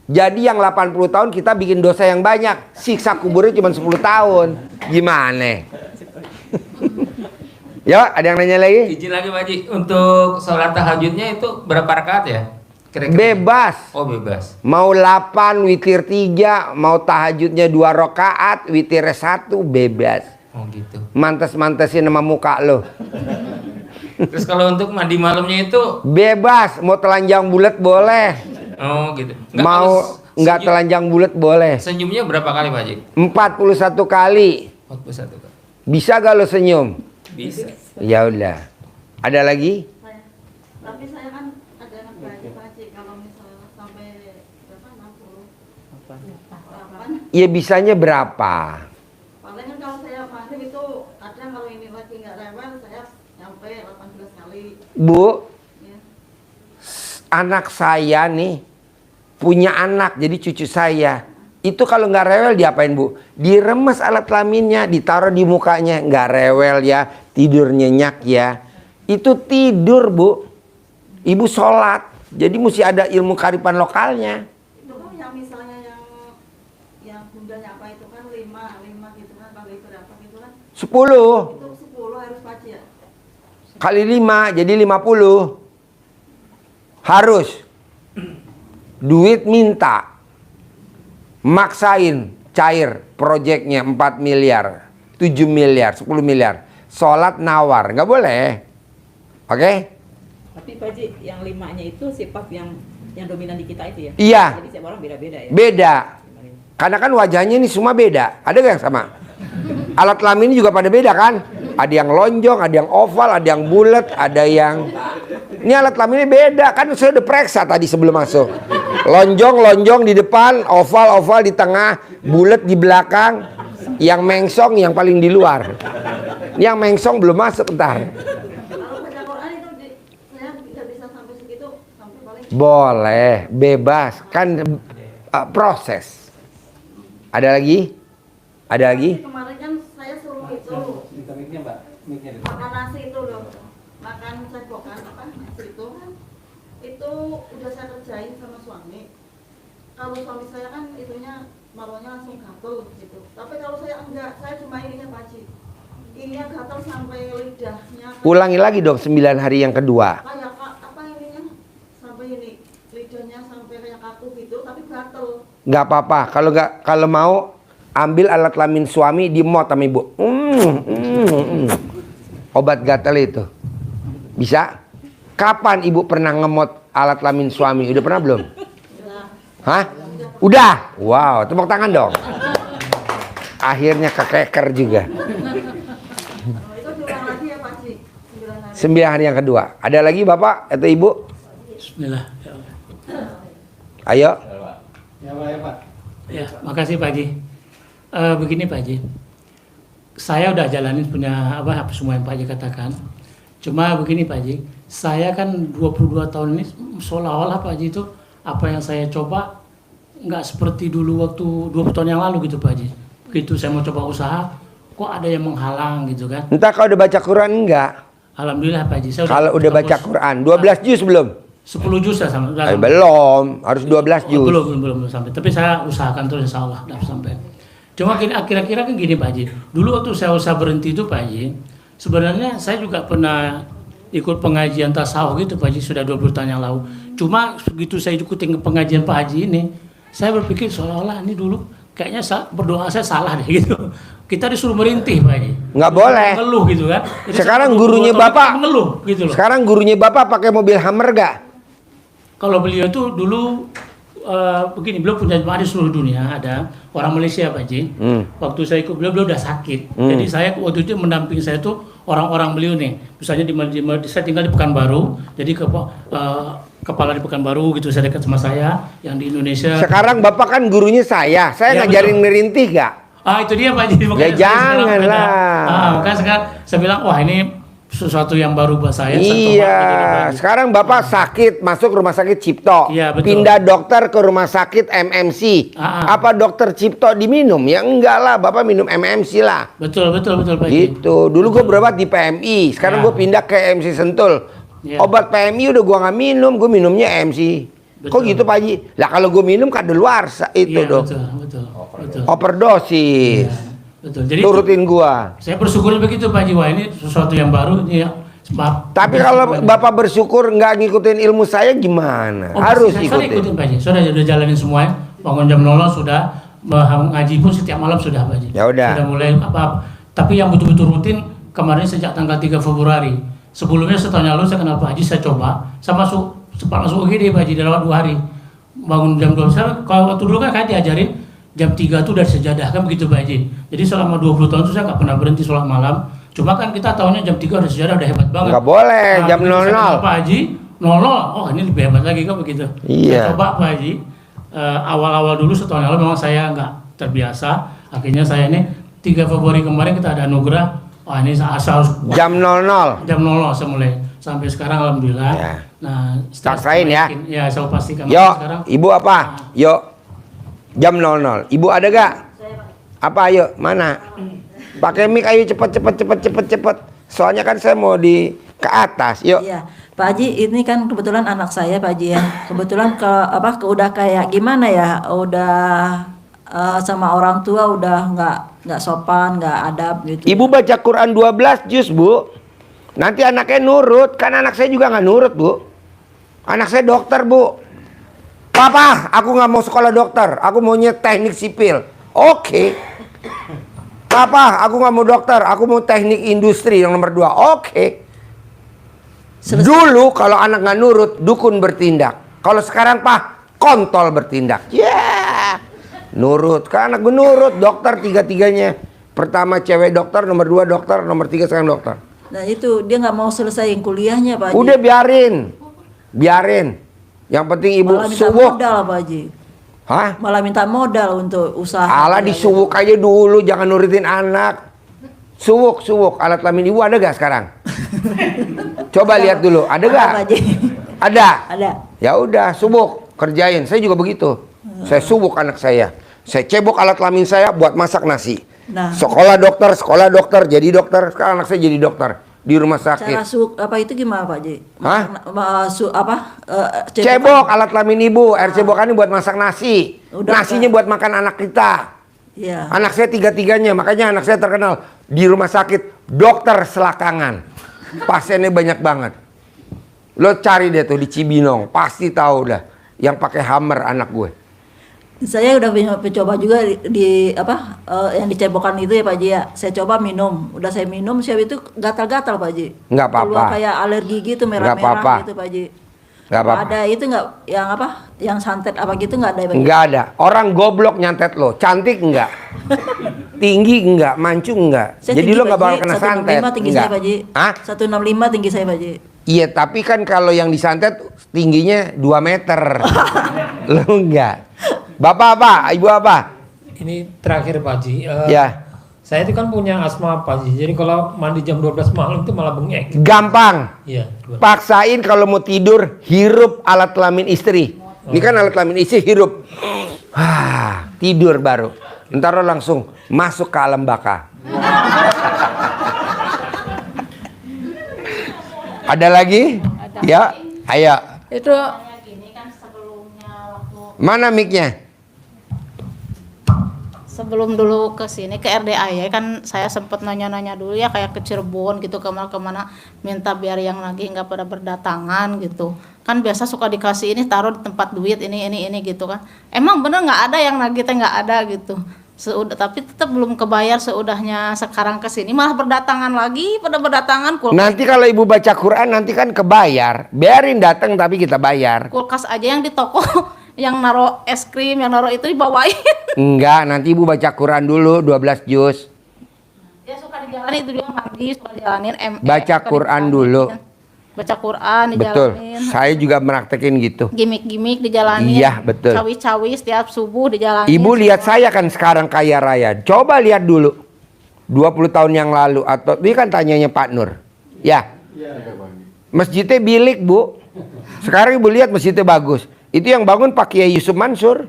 Jadi yang 80 tahun kita bikin dosa yang banyak. Siksa kuburnya cuma 10 tahun. Gimana? Ya, ada yang nanya lagi? izin lagi Pak Haji, untuk sholat tahajudnya itu berapa rakaat ya? Kira-kira? Bebas. Oh bebas. Mau 8, witir 3, mau tahajudnya 2 rakaat, witir 1, bebas. Oh gitu. Mantes-mantesin sama muka lo. Terus kalau untuk mandi malamnya itu? Bebas, mau telanjang bulat boleh. Oh gitu. Mau nggak telanjang bulat boleh. Senyumnya berapa kali Pak Haji? 41 kali. 41 kali. Bisa gak lo senyum? Bisa. Ya udah. Ada lagi? Tapi saya kan ada anak Pak Haji, kalau misalnya sampai berapa 60. Ya bisanya berapa? Paling kan kalau saya maghrib itu ada, kalau ini lagi nggak rewel saya nyampe 18 kali. Bu, Ya. anak saya nih punya anak, jadi cucu saya. Itu kalau nggak rewel diapain Bu? Diremes alat kelaminnya, ditaruh di mukanya. Nggak rewel ya, tidur nyenyak ya. Itu tidur Bu. Ibu sholat. Jadi mesti ada ilmu kearifan lokalnya. Itu kan yang misalnya yang bundanya apa itu kan 5 gitu kan, kalau itu berapa gitu kan? 10 Itu 10 harus Pak Haji ya? kali 5 jadi 50. Harus. Duit minta. Maksain cair proyeknya 4 miliar, 7 miliar, 10 miliar. Sholat nawar, nggak boleh. Oke? Tapi Pak Haji, yang 5-nya itu sifat yang dominan di kita itu ya? Iya. Jadi setiap orang beda-beda ya? Beda. Karena kan wajahnya ini semua beda. Ada gak yang sama? Alat kelamin ini juga pada beda kan? Ada yang lonjong, ada yang oval, ada yang bulat, ada yang... Ini alat kelaminnya beda. Kan saya udah periksa tadi sebelum masuk. Lonjong di depan, oval di tengah, bulat di belakang. Yang mengsong yang paling di luar. Yang mengsong belum masuk ntar. Kalau baca Quran itu saya tidak bisa sampai segitu, sampai paling. Boleh, bebas. Kan proses. Ada lagi? Ada lagi? Kemarin kan saya suruh itu makan nasi itu loh, makan cebokan apa nasi itu kan, itu udah saya kerjain sama suami. Kalau suami saya kan itunya marwanya langsung gatel gitu, tapi kalau saya enggak, saya cuma ininya Pak Haji, ininya gatel sampai lidahnya. Ulangi lagi dong 9 hari yang kedua. Kayak apa ininya sampai ini lidahnya sampai kayak kaku gitu, tapi gatel. Nggak apa-apa. Kalau mau ambil alat kelamin suami dimot sama ibu. Obat gatal itu. Bisa? Kapan ibu pernah ngemot alat kelamin suami? Udah pernah belum? Hah? Udah? Wow, tepuk tangan dong. Akhirnya kekeker juga. Itu diulang lagi ya Pak Haji, 9 hari yang kedua. Ada lagi Bapak atau Ibu? Bismillah. Ayo. Ya Pak. Ya, makasih Pak Haji. Begini Pak Haji, saya udah jalanin punya apa semua yang Pak Haji katakan. Cuma begini Pak Haji, saya kan 22 tahun ini seolah-olah Pak Haji itu apa yang saya coba nggak seperti dulu waktu 20 tahun yang lalu gitu Pak Haji. Begitu saya mau coba usaha, kok ada yang menghalang gitu kan. Entah kau udah baca Quran enggak? Alhamdulillah Pak Haji. Saya Kalau udah baca Quran, 12 juz belum? 10 juz ya sama. Belum, harus 12 juz. Belum sampai. Tapi saya usahakan terus insya Allah dapat sampai. Cuma kira-kira kan gini Pak Haji. Dulu waktu saya usaha berhenti itu Pak Haji, sebenarnya saya juga pernah ikut pengajian tasawuf gitu Pak Haji, sudah 20 tahun yang lalu. Cuma begitu saya ikutin pengajian Pak Haji ini, saya berpikir seolah-olah ini dulu kayaknya berdoa saya salah deh gitu. Kita disuruh merintih Pak Haji. Nggak boleh. Ngeluh gitu kan. Jadi Sekarang saya gurunya Bapak ngeluh gitu loh. Sekarang gurunya Bapak pakai mobil Hummer gak? Kalau beliau itu dulu begini, beliau punya jemaah di seluruh dunia, ada orang Malaysia Pak Haji. Waktu saya ikut beliau udah sakit. Jadi saya waktu itu mendampingi saya tuh orang-orang beliau nih. Misalnya saya tinggal di Pekanbaru, jadi kepala di Pekanbaru gitu, saya dekat sama saya yang di Indonesia. Sekarang Bapak kan gurunya saya Ya, ngajarin merintih gak? Itu dia Pak Haji. Ya janganlah. Makanya sekarang saya bilang, wah ini sesuatu yang baru buat saya. Iya, sekarang Bapak sakit masuk rumah sakit Cipto, Iya, betul. pindah dokter ke rumah sakit MMC. Apa dokter Cipto diminum? Ya enggak lah, Bapak minum MMC lah. Betul Pak Haji. Gitu. Dulu gue berobat di PMI, sekarang gue pindah ke MC Sentul. Ya. Obat PMI udah gue nggak minum, gue minumnya MC. Kok gitu Pak Haji? Lah kalau gue minum kadaluarsa itu Iya, dong. betul. Overdosis. Betul. Jadi turutin gua. Saya bersyukur begitu Pak Haji. Wah ini sesuatu yang baru ini ya. Tapi kalau Bapak bersyukur nggak ngikutin ilmu saya gimana? Harus saya ikutin. Pak Haji. Sudah jalanin semuanya. Bangun jam 00 sudah, ngaji pun setiap malam sudah Pak Haji. Ya udah. Sudah mulai apa. Tapi yang betul-betul rutin kemarin sejak tanggal 3 Februari. Sebelumnya setahun yang lalu saya kenal Pak Haji, saya coba. Saya masuk UGD Pak Haji dalam 2 hari. Bangun jam 12. Kalau waktu dulu kan saya diajarin jam 3 itu udah sejadah kan begitu Pak Haji. Jadi selama 20 tahun itu saya nggak pernah berhenti sholat malam. Cuma kan kita tahunya jam 3 udah sejadah, udah hebat banget. Nggak boleh, jam begitu saya 00. kenal Pak Haji, 00. Oh ini lebih hebat lagi kan begitu. Iya. Saya coba Pak Haji. Awal-awal dulu setahun yang lalu memang saya nggak terbiasa. Akhirnya saya ini 3 Februari kemarin kita ada anugerah. Wah ini asal harus jam 00. Jam 00 saya mulai. Sampai sekarang alhamdulillah. Ya. Nah, Paksain ya. Ya, saya pastikan. Yo, Sekarang Ibu apa? Yo. Jam 00. Ibu ada gak? Apa ayo? Mana? Pakai mic ayo cepet. Soalnya kan saya mau ke atas. Yuk. Iya, Pak Haji, ini kan kebetulan anak saya Pak Haji ya. Kebetulan udah kayak gimana ya? Udah sama orang tua udah nggak sopan, nggak adab gitu. Ibu baca Quran 12 juz, Bu. Nanti anaknya nurut. Kan anak saya juga nggak nurut, Bu. Anak saya dokter, Bu. Papa, aku nggak mau sekolah dokter. Aku maunya teknik sipil. Oke. Papa, aku nggak mau dokter. Aku mau teknik industri yang nomor 2. Oke. Dulu kalau anak nggak nurut, dukun bertindak. Kalau sekarang, Pak, kontol bertindak. Ya. Nurut. Kan anak gue nurut. Dokter tiga-tiganya. Pertama cewek dokter, nomor 2 dokter, nomor 3 sekarang dokter. Nah itu dia nggak mau selesaiin kuliahnya Pak Haji. Udah biarin. Yang penting ibu malah minta suwuk. modal Pak Haji. Hah? Malah minta modal untuk usaha. Alah disuwuk aja dulu, jangan nurutin anak. Suwuk, alat kelamin ibu ada gak sekarang? Coba lihat dulu, ada gak? Pak Haji. Ada. Ada. Ya udah, suwuk, kerjain. Saya juga begitu. Saya suwuk anak saya. Saya cebok alat kelamin saya buat masak nasi. Nah. Sekolah dokter, jadi dokter. Sekarang anak saya jadi dokter di rumah sakit. Cara apa itu gimana Pak Haji? Hah? Cebok alat kelamin ibu, air cebokannya buat masak nasi. Nasinya buat makan anak kita. Iya. Anak saya tiga-tiganya, makanya anak saya terkenal di rumah sakit dokter selakangan. Pasiennya banyak banget. Lo cari deh tuh di Cibinong, pasti tahu dah. Yang pakai Hummer anak gue. Saya udah coba juga yang dicebokan itu ya Pak Haji ya. Saya coba minum, udah saya minum siap itu gatal-gatal Pak Haji. Nggak apa-apa. Keluar kayak alergi gitu Nggak apa-apa. merah-merah gitu Pak Haji. Nggak apa-apa. Ada itu nggak yang santet apa gitu nggak ada Pak Haji? Nggak ada. Orang goblok nyantet lo, cantik nggak? Tinggi nggak? Mancung nggak? Saya Jadi tinggi, lo nggak Pak bakal Haji. kena santet. 165 tinggi Nggak. saya Pak Haji. Hah? 165 tinggi saya Pak Haji. Iya, tapi kan kalau yang disantet tingginya 2 meter. Lo enggak. Bapak apa? Ibu apa? Ini terakhir Pak Haji. Ya. Saya itu kan punya asma Pak Haji. Jadi kalau mandi jam 12 malam itu malah bengek. Gampang. Iya. Paksain kalau mau tidur, hirup alat kelamin istri. Ini kan alat kelamin istri, hirup. Tidur baru. Ntar lo langsung masuk ke alam baka. Ada lagi? Ya, ayo. Itu Gini kan sebelumnya waktu Mana mic-nya? sebelum dulu ke sini ke RDAY kan saya sempat nanya-nanya dulu ya kayak ke Cirebon gitu kemana-kemana minta biar yang lagi nggak pada berdatangan gitu kan biasa suka dikasih ini taruh di tempat duit ini gitu kan emang bener nggak ada yang nagihnya nggak ada gitu tapi tetap belum kebayar seudahnya sekarang ke sini malah berdatangan lagi pada berdatangan Nanti kalau ibu baca Quran nanti kan kebayar, biarin datang tapi kita bayar. kulkas aja yang di toko yang naro es krim yang naro itu dibawain. Enggak, nanti ibu baca Quran dulu 12 juz. Dia suka dijalanin itu dia mandi suka dijalanin Baca Quran dulu. Baca Quran Betul. dijalanin. Saya juga meraktekin gitu. Gimik-gimik dijalanin. Iya, betul. Cawi-cawi setiap subuh dijalanin. Ibu lihat saya kan sekarang kaya raya. Coba lihat dulu. 20 tahun yang lalu atau ini kan tanyanya Pak Nur. Ya. Masjidnya bilik, Bu. Sekarang ibu lihat masjidnya bagus. Itu yang bangun Pak Kiai Yusuf Mansur.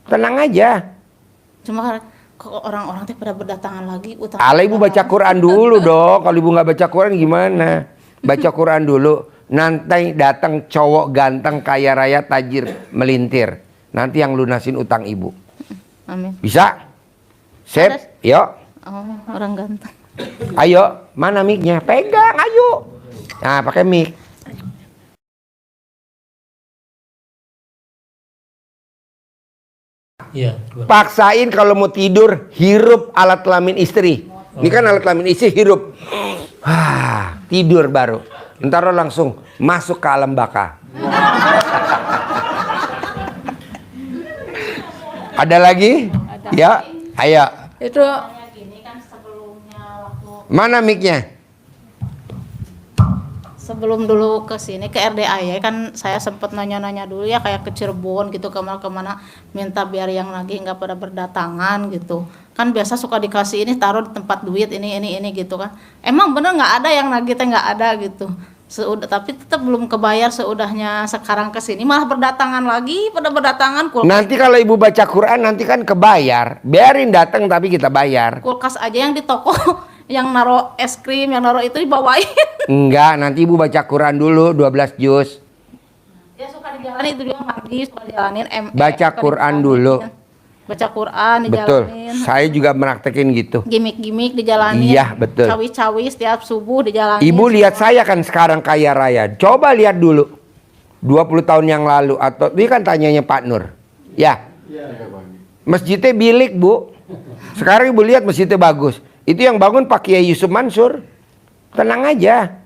Tenang aja. Cuma kok orang-orang teh pada berdatangan lagi utang. Ala ibu baca Quran dulu dong. Kalau ibu nggak baca Quran gimana? Baca Quran dulu. Nanti datang cowok ganteng kaya raya tajir melintir. Nanti yang lunasin utang ibu. Amin. Bisa? Sip? Yuk. Oh, orang ganteng. Ayo, mana mic-nya? Pegang, ayo. Nah, pakai mic. Iya. Paksain kalau mau tidur hirup alat kelamin istri. Ini kan alat kelamin istri hirup. Tidur baru. Ntar lo langsung masuk ke alam baka. Ada lagi? Ya, ayo. itu Mana mic-nya? Sebelum dulu ke sini ke RDAY kan saya sempat nanya-nanya dulu ya kayak ke Cirebon gitu kemana-kemana minta biar yang lagi nggak pada berdatangan gitu kan biasa suka dikasih ini taruh di tempat duit ini gitu kan emang bener nggak ada yang nagihnya nggak ada gitu tapi tetap belum kebayar seudahnya sekarang ke sini malah berdatangan lagi pada berdatangan Nanti kalau ibu baca Quran nanti kan kebayar, biarin datang tapi kita bayar. kulkas aja yang di toko yang naro es krim yang naro itu dibawain. Enggak, nanti ibu baca Quran dulu 12 juz. Dia suka dijalanin itu dia mandi suka dijalanin Baca Quran dulu. Baca Quran Betul. dijalanin. Saya juga meraktekin gitu. Gimik-gimik dijalanin. Iya, betul. Cawi-cawi setiap subuh dijalanin. Ibu lihat saya kan sekarang kaya raya. Coba lihat dulu. 20 tahun yang lalu atau ini kan tanyanya Pak Nur. Ya. Masjidnya bilik, Bu. Sekarang ibu lihat masjidnya bagus. Itu yang bangun Pak Kiai Yusuf Mansur. Tenang aja.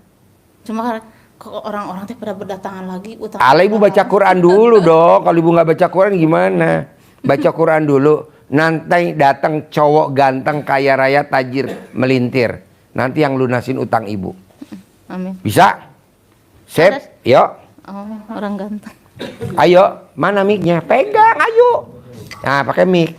Cuma kok orang-orang teh pada berdatangan lagi utang. Ala ibu baca Quran dulu dong. Kalau ibu nggak baca Quran gimana? Baca Quran dulu. Nanti datang cowok ganteng kaya raya tajir melintir. Nanti yang lunasin utang ibu. Amin. Bisa? Sip? Yuk. Oh, orang ganteng. Ayo, mana mic-nya? Pegang, ayo. Nah, pakai mic.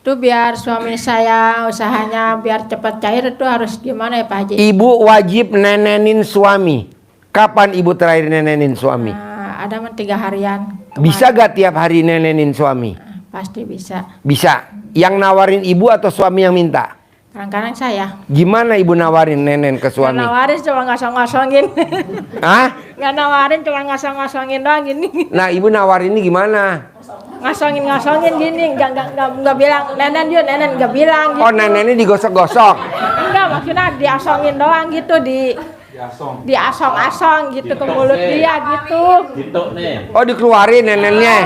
itu biar suami saya usahanya biar cepat cair itu harus gimana ya Pak Haji? Ibu wajib nenenin suami. Kapan ibu terakhir nenenin suami? Ada 3 harian. Bisa gak tiap hari nenenin suami? Pasti bisa. Bisa. Yang nawarin ibu atau suami yang minta? Kadang-kadang saya. Gimana ibu nawarin nenen ke Nggak suami? nawarin cuma ngosong-ngosongin. Hah? Nggak nawarin cuma ngosong-ngosongin doang gini. Nah, ibu nawarin ini gimana? Ngosongin gini, nggak bilang nenen yuk, nenen nggak bilang gitu. Oh, nenennya digosok-gosok. Enggak, maksudnya diasongin doang gitu, diasong-asong gitu ke mulut dia gitu. Oh, dikeluarin nenennya.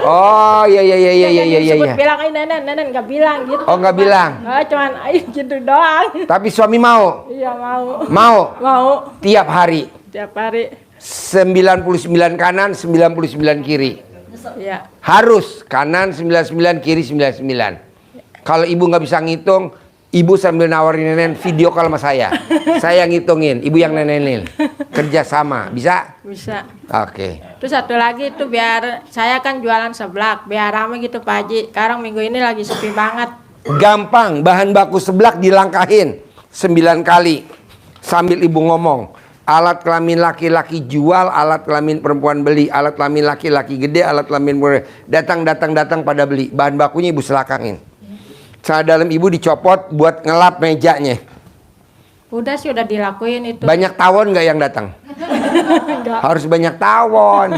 Oh, iya. Bilang nenen nggak bilang gitu. Oh, nggak bilang. Cuman ayo gitu doang. Tapi suami mau? Iya mau. Mau? Mau. Tiap hari? Tiap hari. 99 kanan, 99 kiri. Iya. Harus kanan 99 kiri 99. Kalau ibu nggak bisa ngitung, ibu sambil nawarin nenen video call sama saya. Saya ngitungin, ibu yang nenenin. Kerja sama, bisa? Bisa. Oke. Terus satu lagi itu biar saya kan jualan seblak, biar rame gitu Pak Haji. Sekarang minggu ini lagi sepi banget. Gampang, bahan baku seblak dilangkahin 9 kali sambil ibu ngomong. Alat kelamin laki-laki jual, alat kelamin perempuan beli, alat kelamin laki-laki gede, alat kelamin datang pada beli. Bahan bakunya ibu selakangin. Celana dalam ibu dicopot buat ngelap mejanya. Udah sih udah dilakuin itu. Banyak tawon nggak yang datang? Enggak. Harus banyak tawon.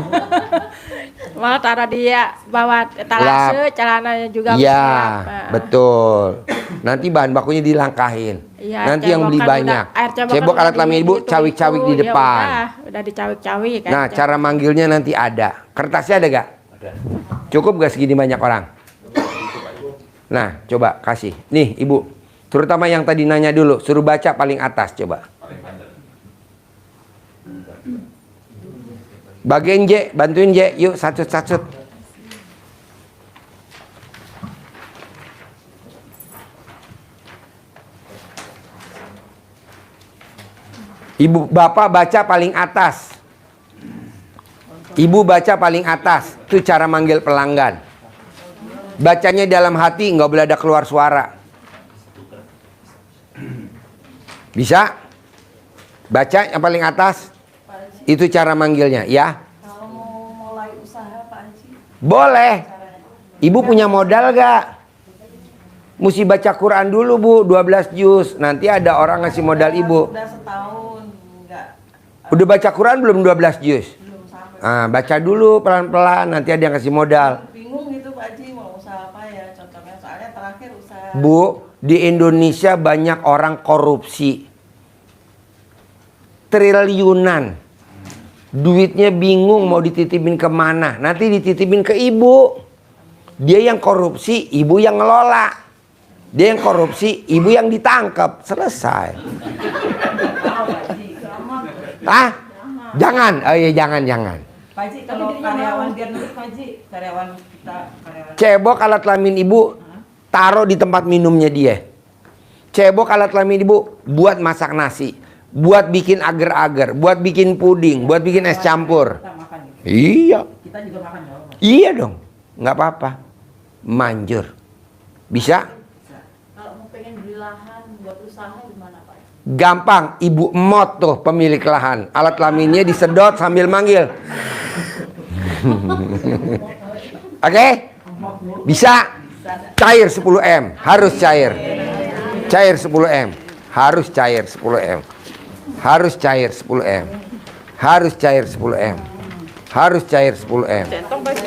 Mau taruh dia bawa talase, celananya juga Iya, bersiap. betul. Nanti bahan bakunya dilangkahin. Iya, Nanti yang beli cebokan banyak. udah- air cebokan Cebok udah alat kelamin ibu, gitu-gitu. cawik-cawik di Ya depan. udah dicawik-cawik kan. Nah, cara manggilnya nanti ada. Kertasnya ada gak? Cukup gak segini banyak orang? Nah, coba kasih. Nih, ibu. Terutama yang tadi nanya dulu, suruh baca paling atas, coba. Bagian J, bantuin J, yuk satu-satu. Ibu, bapak baca paling atas. Ibu baca paling atas. Itu cara manggil pelanggan. Bacanya dalam hati, nggak boleh ada keluar suara. Bisa? Baca yang paling atas. Itu cara manggilnya, ya? Kalau mau mulai usaha Pak Haji, Boleh. Ibu punya modal gak? Mesti baca Quran dulu bu, 12 juz. Nanti ada orang ngasih modal ibu. udah setahun enggak Udah baca Quran belum 12 juz? Nah, baca dulu pelan-pelan, nanti ada yang ngasih modal. bingung gitu Pak Haji mau usaha apa ya contohnya, soalnya terakhir usaha Bu, di Indonesia banyak orang korupsi. Triliunan. Duitnya bingung mau dititipin kemana. Nanti dititipin ke ibu. Dia yang korupsi, ibu yang ngelola. Dia yang korupsi, ibu yang ditangkap. Selesai. Ah, jangan. Oh iya, jangan. Pak Haji, kalau karyawan biar nurut Pak Haji, karyawan kita, karyawan. Cebok alat kelamin ibu, taruh di tempat minumnya dia. Cebok alat kelamin ibu, buat masak nasi. Buat bikin agar-agar, buat bikin puding, buat bikin es campur. Iya. Kita juga makan dong. Iya dong. Nggak apa-apa. Manjur. Bisa? Kalau mau pengen beli lahan buat usaha gimana Pak? Gampang. Ibu emot tuh pemilik lahan. Alat kelaminnya disedot sambil manggil. Oke? Bisa? Cair 10M. Harus cair. Cair 10M. Harus cair 10M. Harus cair 10M. Harus cair 10M. Harus cair 10M.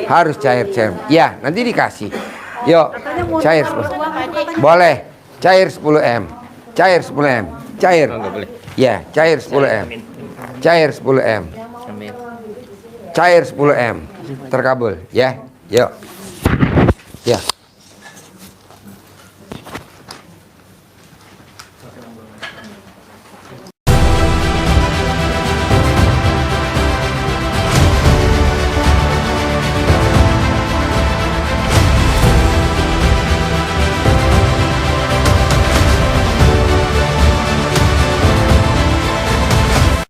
Harus cair. Ya, nanti dikasih. Yuk, cair 10. Boleh. Cair 10M. Cair 10M. Cair. Ya, cair 10M. Cair 10M. Cair 10M. Terkabul, ya. Yuk.